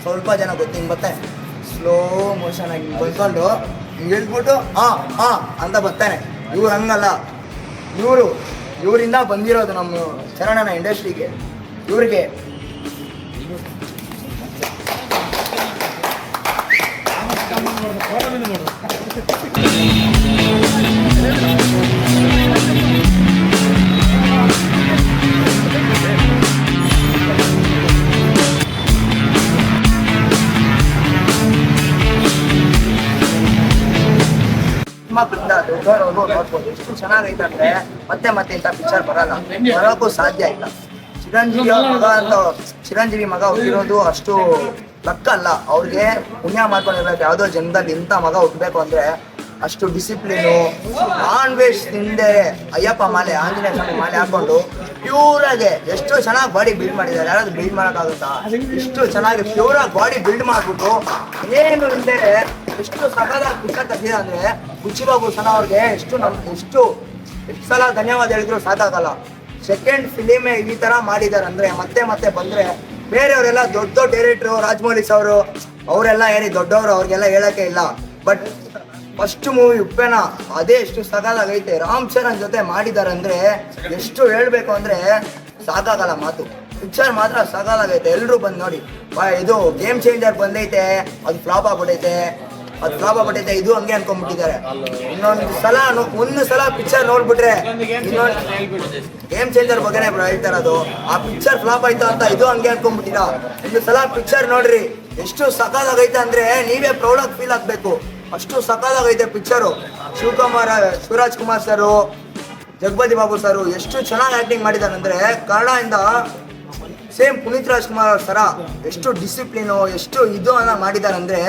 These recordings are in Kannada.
ಸ್ವಲ್ಪ ಜನ ಗೊತ್ತು ಹಿಂಗೆ ಬರ್ತಾನೆ ಸ್ಲೋ ಮೋಷನ್ ಆಗಿ ಬಂದ್ಕೊಂಡು ಹಿಂಗೆ ಹೇಳ್ಬಿಟ್ಟು ಅಂತ ಬರ್ತಾನೆ. ಇವ್ರು ಹಂಗಲ್ಲ, ಇವರಿಂದ ಬಂದಿರೋದು ನಮ್ಮ ಚರಣನ ಇಂಡಸ್ಟ್ರಿಗೆ. ಇವ್ರಿಗೆ ನೋಡ್ಬೋದು ಎಷ್ಟು ಚೆನ್ನಾಗೈತೆ ಅಂದ್ರೆ ಮತ್ತೆ ಇಂಥ ಪಿಕ್ಚರ್ ಬರೋಕ್ಕೂ ಸಾಧ್ಯ ಇಲ್ಲ. ಚಿರಂಜೀವಿ ಮಗ ಹುಟ್ಟಿರೋದು ಅಷ್ಟು ಲಕ್ಕ ಅಲ್ಲ. ಅವ್ರಿಗೆ ಪುಣ್ಯ ಮಾಡ್ಕೊಂಡಿರ್ಬೇಕು. ಯಾವುದೋ ಜನದಲ್ಲಿ ಇಂಥ ಮಗ ಹುಟ್ಟಬೇಕು ಅಂದ್ರೆ ಅಷ್ಟು ಡಿಸಿಪ್ಲಿನು, ನಾನ್ ವೆಜ್ ತಿಂದೆ ಅಯ್ಯಪ್ಪ ಮಾಲೆ, ಆಂಜನೇಯ ಸ್ವಾಮಿ ಮಾಲೆ ಹಾಕೊಂಡು ಪ್ಯೂರಾಗೆ ಎಷ್ಟು ಚೆನ್ನಾಗಿ ಬಾಡಿ ಬಿಲ್ಡ್ ಮಾಡಿದ್ದಾರೆ. ಯಾರಾದ್ರೂ ಬಿಲ್ಡ್ ಮಾಡೋಕ್ಕಾಗುತ್ತಾ? ಇಷ್ಟು ಚೆನ್ನಾಗಿ ಪ್ಯೂರಾಗಿ ಬಾಡಿ ಬಿಲ್ಡ್ ಮಾಡ್ಬಿಟ್ಟು ಏನು ಇಲ್ಲದೆ ಎಷ್ಟು ಸಕಲಾಗಿ ಪಿಕ್ಚರ್ ತೆಗೆದಿದೆ ಅಂದ್ರೆ ಬುಚ್ಚಿಬಾಬು ಸಲ ಅವ್ರಿಗೆ ಎಷ್ಟು ಸಲ ಧನ್ಯವಾದ ಹೇಳಿದ್ರು ಸಾಕಾಗಲ್ಲ. ಸೆಕೆಂಡ್ ಫಿಲಿಮೇ ಈ ತರ ಮಾಡಿದಾರೆ ಅಂದ್ರೆ ಮತ್ತೆ ಬಂದ್ರೆ ಬೇರೆಯವರೆಲ್ಲ ದೊಡ್ಡ ಡೈರೆಕ್ಟ್ರು, ರಾಜಮೌಳಿ ಅವರು ಅವರೆಲ್ಲ ಏನಿ ದೊಡ್ಡವರು, ಅವ್ರಿಗೆಲ್ಲ ಹೇಳಕ್ಕೆ ಇಲ್ಲ. ಬಟ್ ಫಸ್ಟ್ ಮೂವಿ ಉಪ್ಪೇನ ಅದೇ ಎಷ್ಟು ಸಕಾಲಾಗೈತೆ. ರಾಮ್ ಚರಣ್ ಜೊತೆ ಮಾಡಿದಾರೆ ಅಂದ್ರೆ ಎಷ್ಟು ಹೇಳ್ಬೇಕು ಅಂದ್ರೆ ಸಾಕಾಗಲ್ಲ ಮಾತು. ಪಿಕ್ಚರ್ ಮಾತ್ರ ಸಕಾಲಾಗೈತೆ. ಎಲ್ರು ಬಂದು ನೋಡಿ. ಇದು ಗೇಮ್ ಚೇಂಜರ್ ಬಂದೈತೆ, ಅದು ಫ್ಲಾಪ್ ಆಗ್ಬಿಟ್ಟೈತೆ. ಇದು ಹಂಗೆ ಅನ್ಕೊಂಡ್ಬಿಟ್ಟಿದ್ದಾರೆ. ಒಂದು ಸಲ ಪಿಕ್ಚರ್ ನೋಡ್ಬಿಟ್ರೆ ಗೇಮ್ ಚೇಂಜರ್ ಬಗ್ಗೆನೇ ಹೇಳ್ತಾ ಇರೋದು. ಆ ಪಿಕ್ಚರ್ ಫ್ಲಾಪ್ ಆಯ್ತು ಅಂತ ಇದು ಹಂಗೆ ಅನ್ಕೊಂಡ್ಬಿಟ್ಟಿರ. ಒಂದು ಸಲ ಪಿಕ್ಚರ್ ನೋಡ್ರಿ, ಎಷ್ಟು ಸಕಾಲಾಗೈತೆ ಅಂದ್ರೆ ನೀವೇ ಪ್ರೌಡಾಗಿ ಫೀಲ್ ಆಗ್ಬೇಕು. ಅಷ್ಟು ಸಕಾಲಾಗೈತೆ ಪಿಕ್ಚರು. ಶಿವರಾಜ್ ಕುಮಾರ್ ಸರು, ಜಗಪತಿ ಬಾಬು ಸರು ಎಷ್ಟು ಚೆನ್ನಾಗಿ ಆಕ್ಟಿಂಗ್ ಮಾಡಿದ್ದಾರೆ ಅಂದ್ರೆ ಕನ್ನಡದಿಂದ ಸೇಮ್ ಪುನೀತ್ ರಾಜ್ಕುಮಾರ್ ಸರ ಎಷ್ಟು ಡಿಸಿಪ್ಲಿನು, ಎಷ್ಟು ಇದು ಅನ್ನ ಮಾಡಿದ್ದಾರೆ ಅಂದ್ರೆ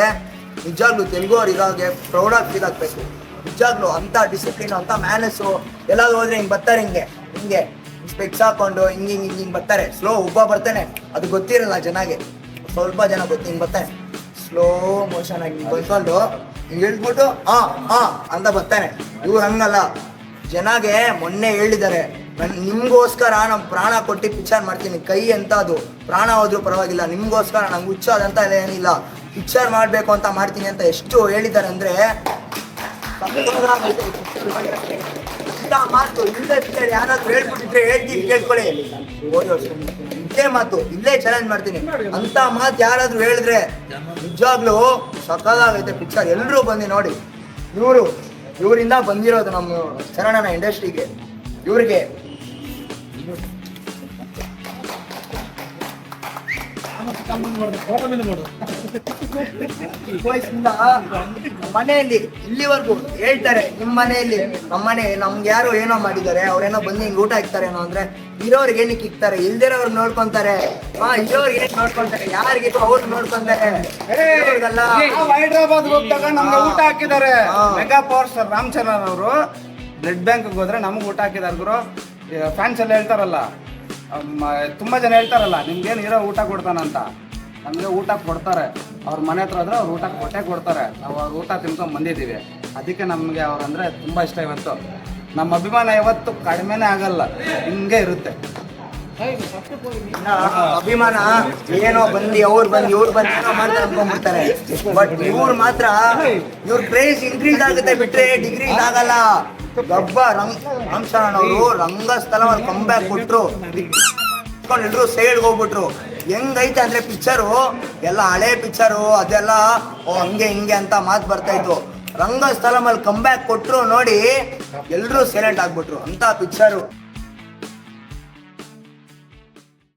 ನಿಜಾಗ್ಲೂ ತೆಲುಗು ಅವ್ರು ಇರೋಗೆ ಪ್ರೌಡಾಗಿ ಫೀಲ್ ಆಗ್ಬೇಕು. ನಿಜಾಗ್ಲೂ ಅಂತ ಡಿಸಿಪ್ಲಿನ್, ಅಂತ ಮ್ಯಾನಸ್ಸು. ಎಲ್ಲಾದ್ರೂ ಹೋದ್ರೆ ಹಿಂಗೆ ಬರ್ತಾರೆ, ಹಿಂಗೆ ಸ್ಪೆಕ್ಸ್ ಹಾಕೊಂಡು ಹಿಂಗೆ ಬರ್ತಾರೆ. ಸ್ಲೋ ಬರ್ತಾನೆ, ಅದು ಗೊತ್ತಿರಲ್ಲ ಜನಗೆ. ಸ್ವಲ್ಪ ಜನ ಗೊತ್ತು, ಹಿಂಗೆ ಬರ್ತಾನೆ ಸ್ಲೋ ಮೋಷನ್ ಆಗಿ ಬಂದ್ಕೊಂಡು ಹಿಂಗೆ ಹೇಳ್ಬಿಟ್ಟು ಅಂತ ಬರ್ತಾನೆ. ಇವ್ರು ಹಂಗಲ್ಲ. ಜನಗೆ ಮೊನ್ನೆ ಹೇಳಿದ್ದಾರೆ, ನಿಮ್ಗೋಸ್ಕರ ನಮ್ಮ ಪ್ರಾಣ ಕೊಟ್ಟು ಪಿಕ್ಚರ್ ಮಾಡ್ತೀನಿ, ಕೈ ಅಂತ ಅದು ಪ್ರಾಣ ಹೋದ್ರೂ ಪರವಾಗಿಲ್ಲ, ನಿಮ್ಗೋಸ್ಕರ ನಂಗೆ ಹುಚ್ಚೋದಂತ ಏನಿಲ್ಲ, ಪಿಕ್ಚರ್ ಮಾಡಬೇಕು ಅಂತ ಮಾಡ್ತೀನಿ ಅಂತ ಎಷ್ಟು ಹೇಳಿದ್ದಾರೆ ಅಂದ್ರೆ ಮಾತು. ಯಾರಾದ್ರೂ ಹೇಳ್ಬಿಟ್ಟಿದ್ರೆ ಹೇಳ್ತೀನಿ, ಕೇಳ್ಕೊಳ್ಳಿ. ಇದೇ ಮಾತು, ಇಲ್ಲೇ ಚಾಲೆಂಜ್ ಮಾಡ್ತೀನಿ. ಅಂತ ಮಾತು ಯಾರಾದ್ರೂ ಹೇಳಿದ್ರೆ ನಿಜವಾಗ್ಲೂ ಸಕಾಲಾಗೈತೆ ಪಿಕ್ಚರ್. ಎಲ್ಲರೂ ಬಂದು ನೋಡಿ. ಇವರಿಂದ ಬಂದಿರೋದು ನಮ್ಮ ಚರಣನ ಇಂಡಸ್ಟ್ರಿಗೆ. ಇವ್ರಿಗೆ ಮನೆಯಲ್ಲಿ ಇಲ್ಲಿವರೆಗೂ ಹೇಳ್ತಾರೆ, ನಿಮ್ಮ ಮನೆಯಲ್ಲಿ ನಮ್ಗೆ ಯಾರೋ ಏನೋ ಮಾಡಿದ್ದಾರೆ, ಅವ್ರೇನೋ ಬಂದು ಹಿಂಗ್ ಊಟ ಇಕ್ತಾರೇನೋ ಅಂದ್ರೆ ಇರೋರ್ಗೆ ಏನಕ್ಕೆ ಇಕ್ತಾರೆ, ಇಲ್ದಿರೋರ್ಗೆ ನೋಡ್ಕೊಂತಾರೆ. ಇರೋರ್ಗೆ ಏನ್ ನೋಡ್ಕೊಂತಾರೆ, ಯಾರಿಗೂ ಅವ್ರು ನೋಡ್ಕೊಂತಾರೆ. ಹೈದ್ರಾಬಾದ್ ಹೋಗ್ದಾಗ ನಮ್ಗೆ ಊಟ ಹಾಕಿದ್ದಾರೆ. Mega power star Ram Charan ಅವರು ಬ್ಲಡ್ ಬ್ಯಾಂಕ್ ಹೋದ್ರೆ ನಮ್ಗೆ ಊಟ ಹಾಕಿದಾರೆ ಗುರು. ಫ್ಯಾನ್ಸ್ ಎಲ್ಲ ಹೇಳ್ತಾರಲ್ಲ, ತುಂಬ ಜನ ಹೇಳ್ತಾರಲ್ಲ ನಿಮ್ಗೇನು ಇರೋ ಊಟ ಕೊಡ್ತಾನಂತ. ನಮಗೆ ಊಟ ಕೊಡ್ತಾರೆ. ಅವ್ರ ಮನೆ ಹತ್ರ ಆದ್ರೆ ಅವ್ರು ಊಟ ಕೊಡ್ತಾರೆ. ನಾವು ಅವ್ರ ಊಟ ತಿನ್ಕೊಂಡು ಬಂದಿದ್ದೀವಿ. ಅದಕ್ಕೆ ನಮಗೆ ಅವ್ರಂದ್ರೆ ತುಂಬ ಇಷ್ಟ. ಇವತ್ತು ನಮ್ಮ ಅಭಿಮಾನ ಯಾವತ್ತು ಕಡಿಮೆನೇ ಆಗಲ್ಲ, ಹಿಂಗೆ ಇರುತ್ತೆ ಅಭಿಮಾನ. ಏನೋ ಇವ್ರು ಬಂದು ಮಾತ್ರ ಅನ್ಕೊಂಡ್ಬಿಡ್ತಾರೆ. ಬಟ್ ಇವ್ರು ಮಾತ್ರ ಇವ್ರ ಕ್ರೇಜ್ ಇನ್ಕ್ರೀಸ್ ಆಗುತ್ತೆ ಬಿಟ್ರೆ ಡಿಗ್ರೀಸ್ ಆಗಲ್ಲ. ರಾಮ್ ಚರಣ್ ಅವರು ರಂಗಸ್ಥಳವನ್ನು ಕಂಬ್ಯಾಕ್ ಕೊಟ್ರು, ಎಲ್ರು ಸೈಡ್ಗೆ ಹೋಗ್ಬಿಟ್ರು. ಹೆಂಗೈತೆ ಅಂದ್ರೆ ಪಿಕ್ಚರು ಎಲ್ಲ ಹಳೆ ಪಿಕ್ಚರು ಅದೆಲ್ಲ ಹಂಗೆ ಹಿಂಗೆ ಅಂತ ಮಾತು ಬರ್ತಾ ಇತ್ತು. ರಂಗಸ್ಥಳದಲ್ಲಿ ಕಂಬ್ಯಾಕ್ ಕೊಟ್ರು ನೋಡಿ, ಎಲ್ರು ಸೈಲೆಂಟ್ ಆಗ್ಬಿಟ್ರು ಅಂತ ಪಿಕ್ಚರು.